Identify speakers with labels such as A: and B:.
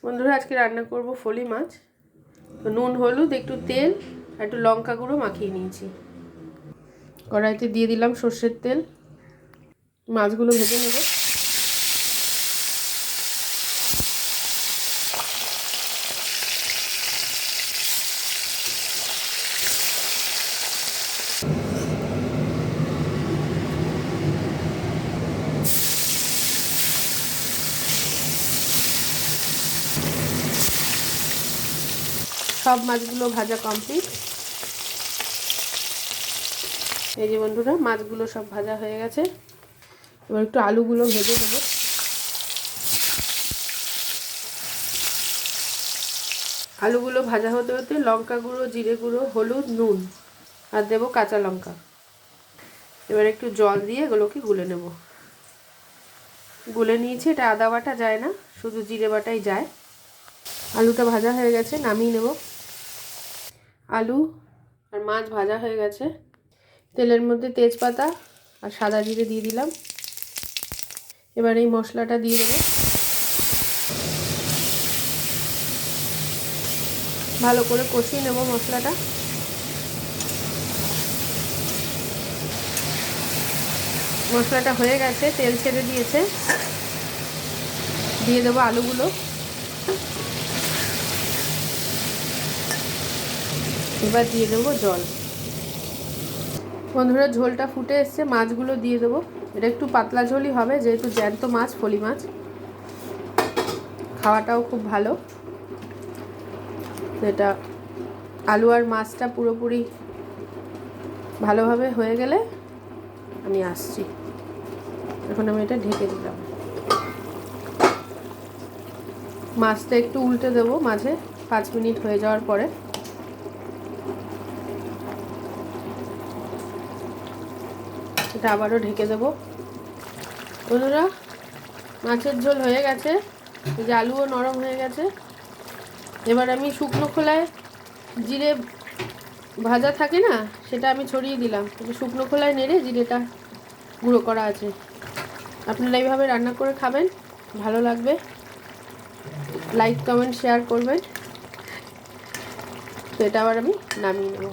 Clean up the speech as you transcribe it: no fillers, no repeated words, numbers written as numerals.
A: বন্ধুরা আজকে রান্না করব ফলি মাছ। তো নুন হলুদ একটু তেল আর একটু লঙ্কা গুঁড়ো মাখিয়ে নিয়েছি। কড়াইতে দিয়ে দিলাম সর্ষের তেল। মাছগুলো ভেজে নেব। সব মাছগুলো ভাজা কমপ্লিট। এই যে বন্ধুরা মাছগুলো সব ভাজা হয়ে গেছে। এবার একটু আলুগুলো ভেজে নেব। আলুগুলো ভাজা হতে হতে লঙ্কা গুঁড়ো, জিরে গুঁড়ো, হলুদ, নুন আর দেবো কাঁচা লঙ্কা। এবার একটু জল দিয়ে এগুলোকে গুলে নেব। গুলে নিয়েছি। এটা আদা বাটা যায় না, শুধু জিরে বাটাই যায়। আলুটা ভাজা হয়ে গেছে, নামিয়ে নেব। আলু আর মাছ ভাজা হয়ে গেছে। তেলের মধ্যে তেজপাতা আর সাদা জিরে দিয়ে দিলাম। এবার এই মশলাটা দিয়ে দেবো। ভালো করে কষিয়ে নেব মশলাটা। মশলাটা হয়ে গেছে, তেল ছেড়ে দিয়েছে। দিয়ে দেবো আলুগুলো। এবার দিয়ে দেবো জল। বন্ধুরা ঝোলটা ফুটে এসছে, মাছগুলো দিয়ে দেবো। এটা একটু পাতলা ঝোলই হবে, যেহেতু জ্যান্ত মাছ, ফলি মাছ। খাওয়াটাও খুব ভালো। এটা আলু আর মাছটা পুরোপুরি ভালোভাবে হয়ে গেলে আমি আসছি। এখন আমি এটা ঢেকে দিলাম। মাছটা একটু উল্টে দেবো মাঝে 5 মিনিট হয়ে যাওয়ার পরে। এটা আবারও ঢেকে দেবো। বন্ধুরা মাছের ঝোল হয়ে গেছে। এই যে আলুও নরম হয়ে গেছে। এবার আমি শুকনো খোলায় জিরে ভাজা থাকে না, সেটা আমি ছড়িয়ে দিলাম। শুকনো খোলায় নেড়ে জিরেটা গুঁড়ো করা আছে। আপনারা এইভাবে রান্না করে খাবেন, ভালো লাগবে। লাইক কমেন্ট শেয়ার করবেন। তো এটা আবার আমি নামিয়ে নেব।